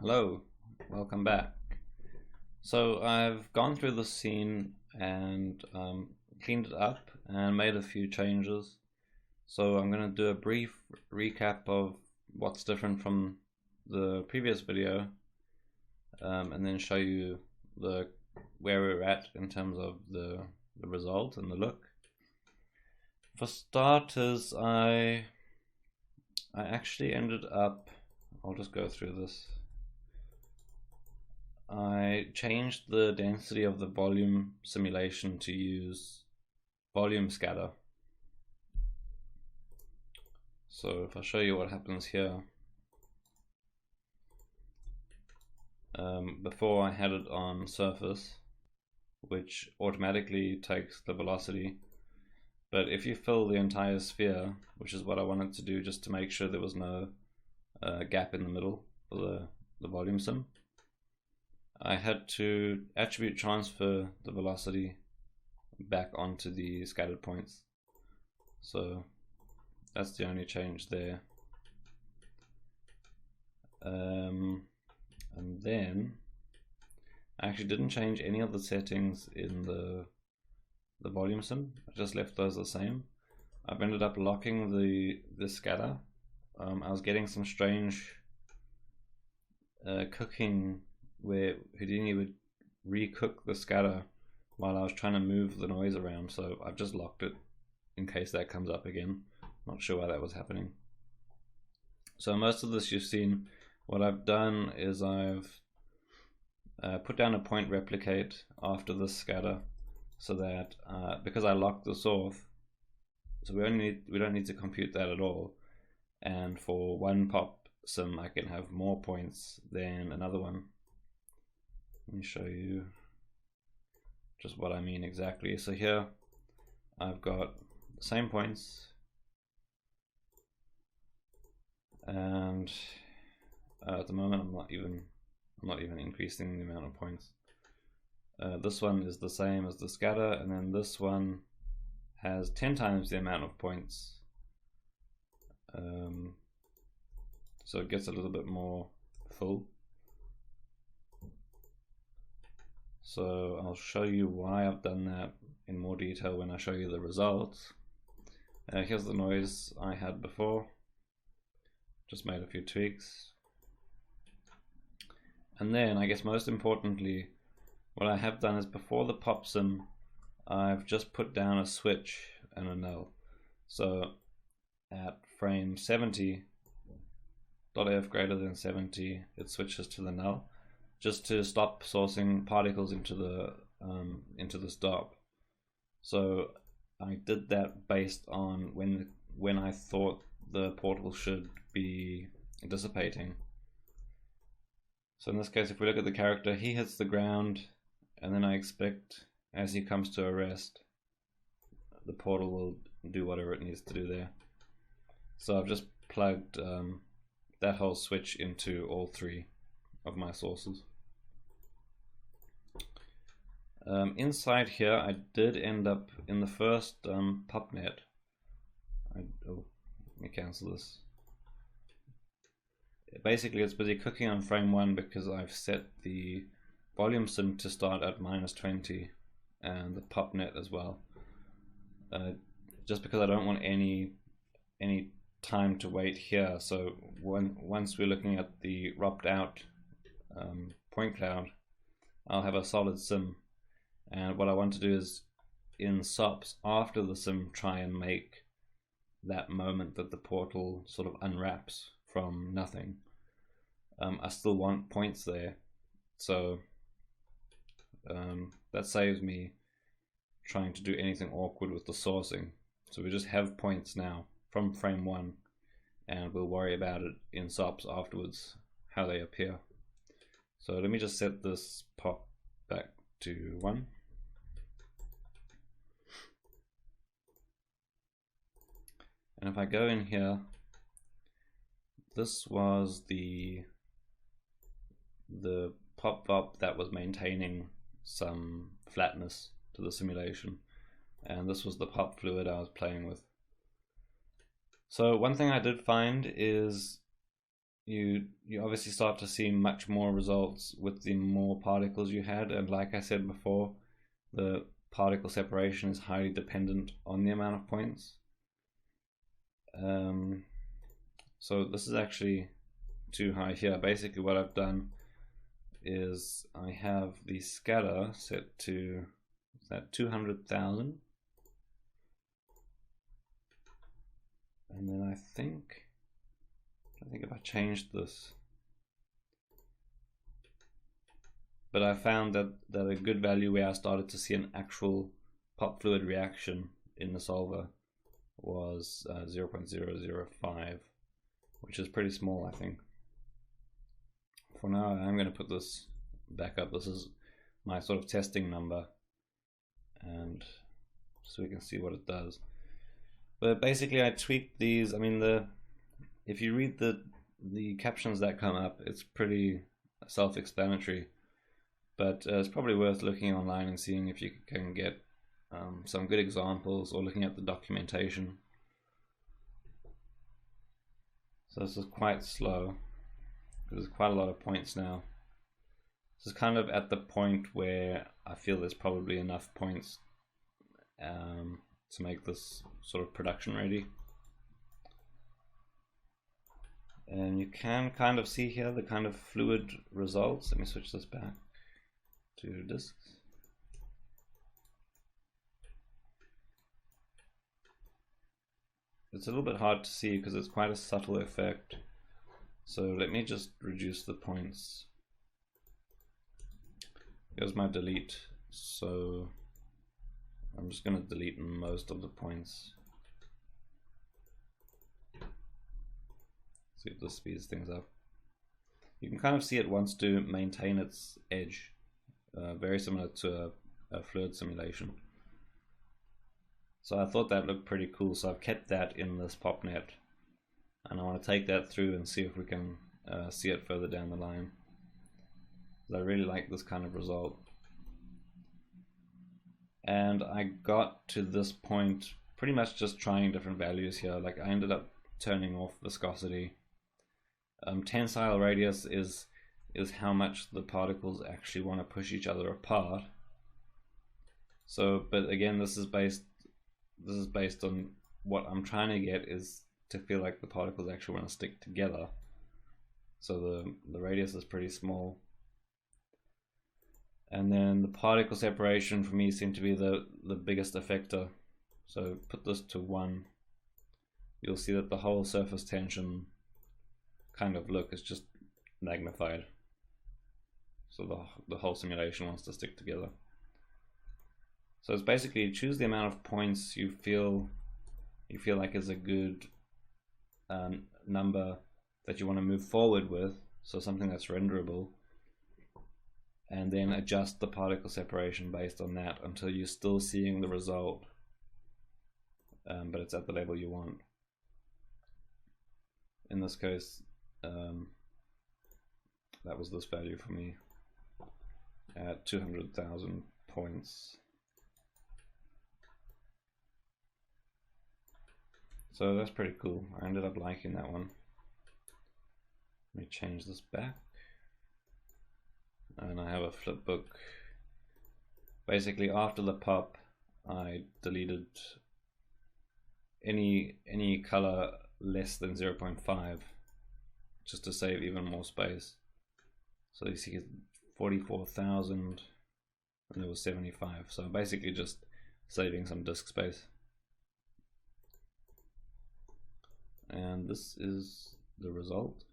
Hello, welcome back. So I've gone through the scene and cleaned it up and made a few changes. So I'm going to do a brief recap of what's different from the previous video and then show you where we're at in terms of the result and the look. For starters, I actually ended up, I'll just go through this. I changed the density of the volume simulation to use volume scatter. So if I show you what happens here, before I had it on surface, which automatically takes the velocity, but if you fill the entire sphere, which is what I wanted to do just to make sure there was no gap in the middle for the volume sim, I had to attribute transfer the velocity back onto the scattered points. So that's the only change there. And then I actually didn't change any of the settings in the volume sim. I just left those the same. I've ended up locking the scatter. I was getting some strange cooking where Houdini would re-cook the scatter while I was trying to move the noise around, so I've just locked it in case that comes up again. Not sure why that was happening. So most of this you've seen. What I've done is I've put down a point replicate after the scatter, so that because I locked this off, so we don't need to compute that at all. And for one pop sim, I can have more points than another one. Let me show you just what I mean exactly. So here I've got the same points, and at the moment I'm not even increasing the amount of points. This one is the same as the scatter, and then this one has 10 times the amount of points. So it gets a little bit more full. So I'll show you why I've done that in more detail when I show you the results. Here's the noise I had before. Just made a few tweaks. And then, I guess most importantly, what I have done is before the pop sim, I've just put down a switch and a null. So at frame 70, .f greater than 70, it switches to the null, just to stop sourcing particles into the stop. So I did that based on when I thought the portal should be dissipating. So in this case, if we look at the character, he hits the ground, and then I expect as he comes to a rest, the portal will do whatever it needs to do there. So I've just plugged that whole switch into all three of my sources. Inside here, I did end up in the first pupnet. Let me cancel this. Basically, it's busy cooking on frame 1 because I've set the volume sim to start at -20 and the pupnet as well. Just because I don't want any time to wait here. So once we're looking at the ropped out point cloud, I'll have a solid sim. And what I want to do is in SOPs after the sim try and make that moment that the portal sort of unwraps from nothing. I still want points there, so that saves me trying to do anything awkward with the sourcing. So we just have points now from frame 1, and we'll worry about it in SOPs afterwards, how they appear. So let me just set this pop back to 1. And if I go in here, this was the pop that was maintaining some flatness to the simulation, and this was the pop fluid I was playing with. So one thing I did find is you obviously start to see much more results with the more particles you had, and like I said before, the particle separation is highly dependent on the amount of points. So this is actually too high here. Basically what I've done is I have the scatter set to that 200,000, and then I think if I changed this, but I found that a good value where I started to see an actual pop fluid reaction in the solver was 0.005, which is pretty small, I think. For now, I'm going to put this back up. This is my sort of testing number, and so we can see what it does. But basically I tweaked these. I mean, if you read the captions that come up, it's pretty self-explanatory, but it's probably worth looking online and seeing if you can get some good examples, or looking at the documentation. So this is quite slow, because there's quite a lot of points now. This is kind of at the point where I feel there's probably enough points to make this sort of production ready. And you can kind of see here the kind of fluid results. Let me switch this back to disks. It's a little bit hard to see because it's quite a subtle effect. So let me just reduce the points. Here's my delete. So I'm just going to delete most of the points. See if this speeds things up. You can kind of see it wants to maintain its edge, very similar to a fluid simulation. So I thought that looked pretty cool, so I've kept that in this PopNet, and I want to take that through and see if we can see it further down the line. I really like this kind of result. And I got to this point pretty much just trying different values here. Like I ended up turning off viscosity. Tensile radius is how much the particles actually want to push each other apart. So, but again, this is based on what I'm trying to get is to feel like the particles actually want to stick together. So the radius is pretty small. And then the particle separation for me seemed to be the biggest effector. So put this to 1. You'll see that the whole surface tension kind of look is just magnified. So the whole simulation wants to stick together. So it's basically choose the amount of points you feel like is a good number that you want to move forward with, so something that's renderable, and then adjust the particle separation based on that until you're still seeing the result, but it's at the level you want. In this case, that was this value for me at 200,000 points. So that's pretty cool. I ended up liking that one. Let me change this back. And I have a flipbook. Basically after the pop, I deleted any color less than 0.5 just to save even more space. So you see 44,000 and there was 75. So basically just saving some disk space. And this is the result.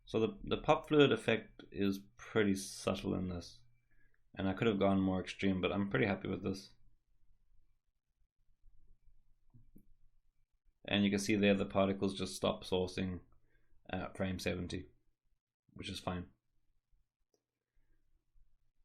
So the pop fluid effect is pretty subtle in this, and I could have gone more extreme, but I'm pretty happy with this. And you can see there the particles just stop sourcing at frame 70, which is fine.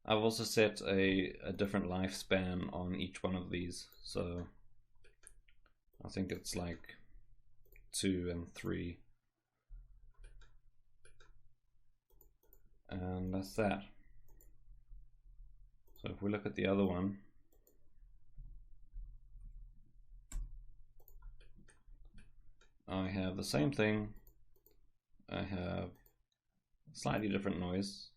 I've also set a different lifespan on each one of these, so I think it's like 2 and 3. And that's that. So if we look at the other one, I have the same thing. I have slightly different noise.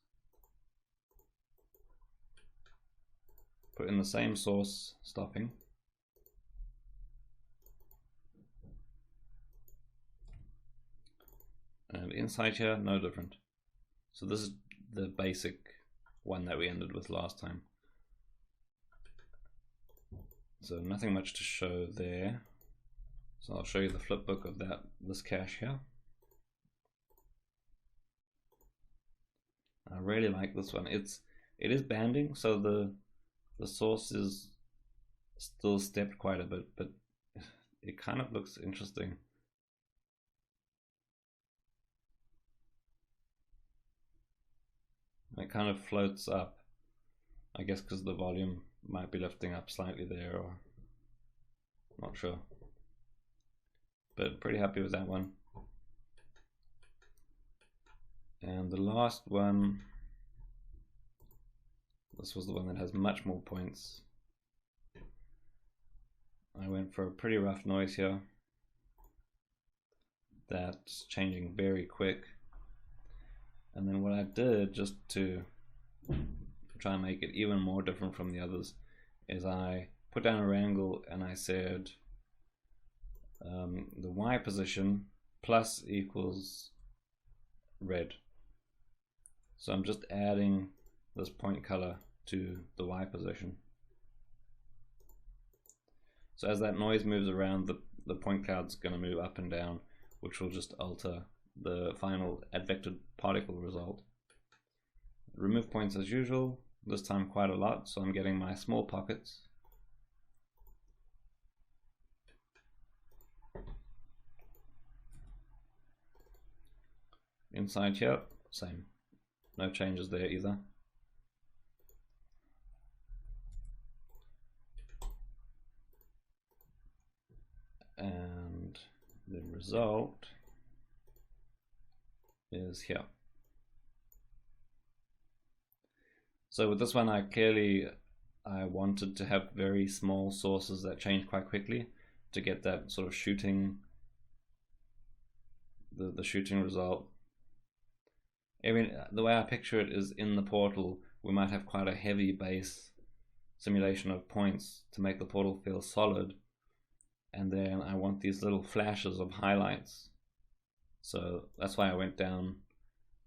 Put in the same source stopping. And inside here, no different. So this is the basic one that we ended with last time. So nothing much to show there. So I'll show you the flipbook of this cache here. I really like this one. It is banding, so the source is still stepped quite a bit, but it kind of looks interesting. It kind of floats up, I guess because the volume might be lifting up slightly there, or not sure. But pretty happy with that one. And the last one, this was the one that has much more points. I went for a pretty rough noise here. That's changing very quick. And then what I did, just to try and make it even more different from the others, is I put down a wrangle and I said the Y position plus equals red. So I'm just adding this point color to the Y position. So as that noise moves around, the point cloud's going to move up and down, which will just alter the final advected particle result. Remove points as usual, this time quite a lot, so I'm getting my small pockets. Inside here, same. No changes there either. And the result is here. So with this one, I wanted to have very small sources that change quite quickly to get that sort of shooting, the shooting result. I mean, the way I picture it is in the portal, we might have quite a heavy base simulation of points to make the portal feel solid. And then I want these little flashes of highlights. So that's why I went down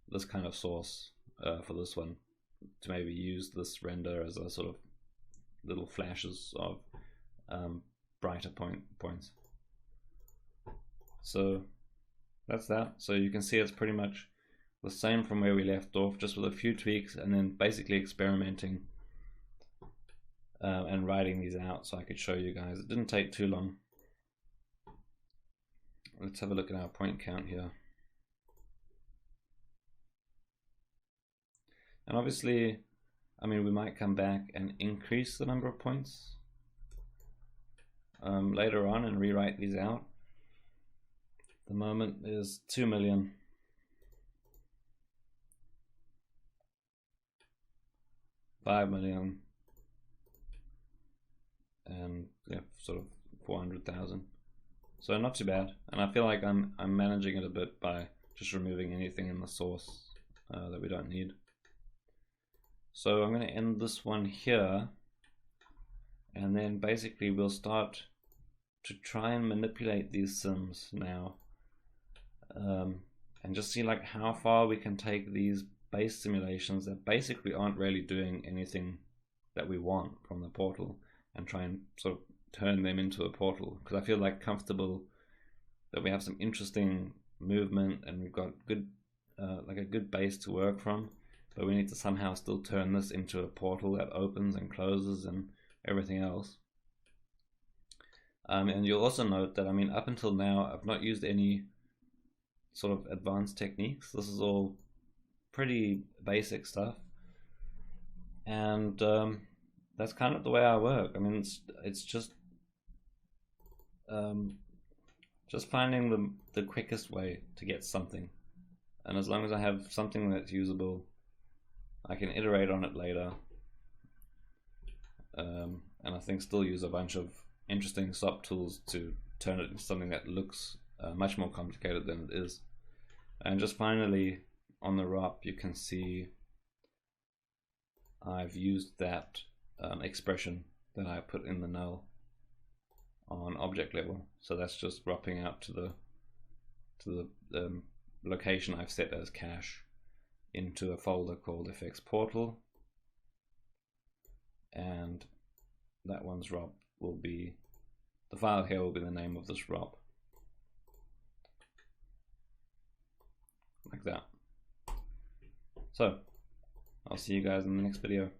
this kind of source for this one, to maybe use this render as a sort of little flashes of brighter points. So that's that. So you can see it's pretty much the same from where we left off, just with a few tweaks, and then basically experimenting and writing these out so I could show you guys. It didn't take too long. Let's have a look at our point count here. And obviously, I mean, we might come back and increase the number of points later on and rewrite these out. The moment is 2 million. $5 million, and yeah, sort of 400,000. So not too bad, and I feel like I'm managing it a bit by just removing anything in the source that we don't need. So I'm going to end this one here, and then basically we'll start to try and manipulate these sims now, and just see like how far we can take these base simulations that basically aren't really doing anything that we want from the portal, and try and sort of turn them into a portal, because I feel like comfortable that we have some interesting movement and we've got good like a good base to work from, but we need to somehow still turn this into a portal that opens and closes and everything else. And you'll also note that, I mean, up until now I've not used any sort of advanced techniques. This is all pretty basic stuff, and that's kind of the way I work. I mean, it's just finding the quickest way to get something, and as long as I have something that's usable, I can iterate on it later, and I think still use a bunch of interesting SOP tools to turn it into something that looks much more complicated than it is. And just finally, on the ROP, you can see I've used that expression that I put in the null on object level. So that's just ROPing out to the location I've set as cache into a folder called FX Portal, and that one's ROP will be, the file here will be the name of this ROP, like that. So I'll see you guys in the next video.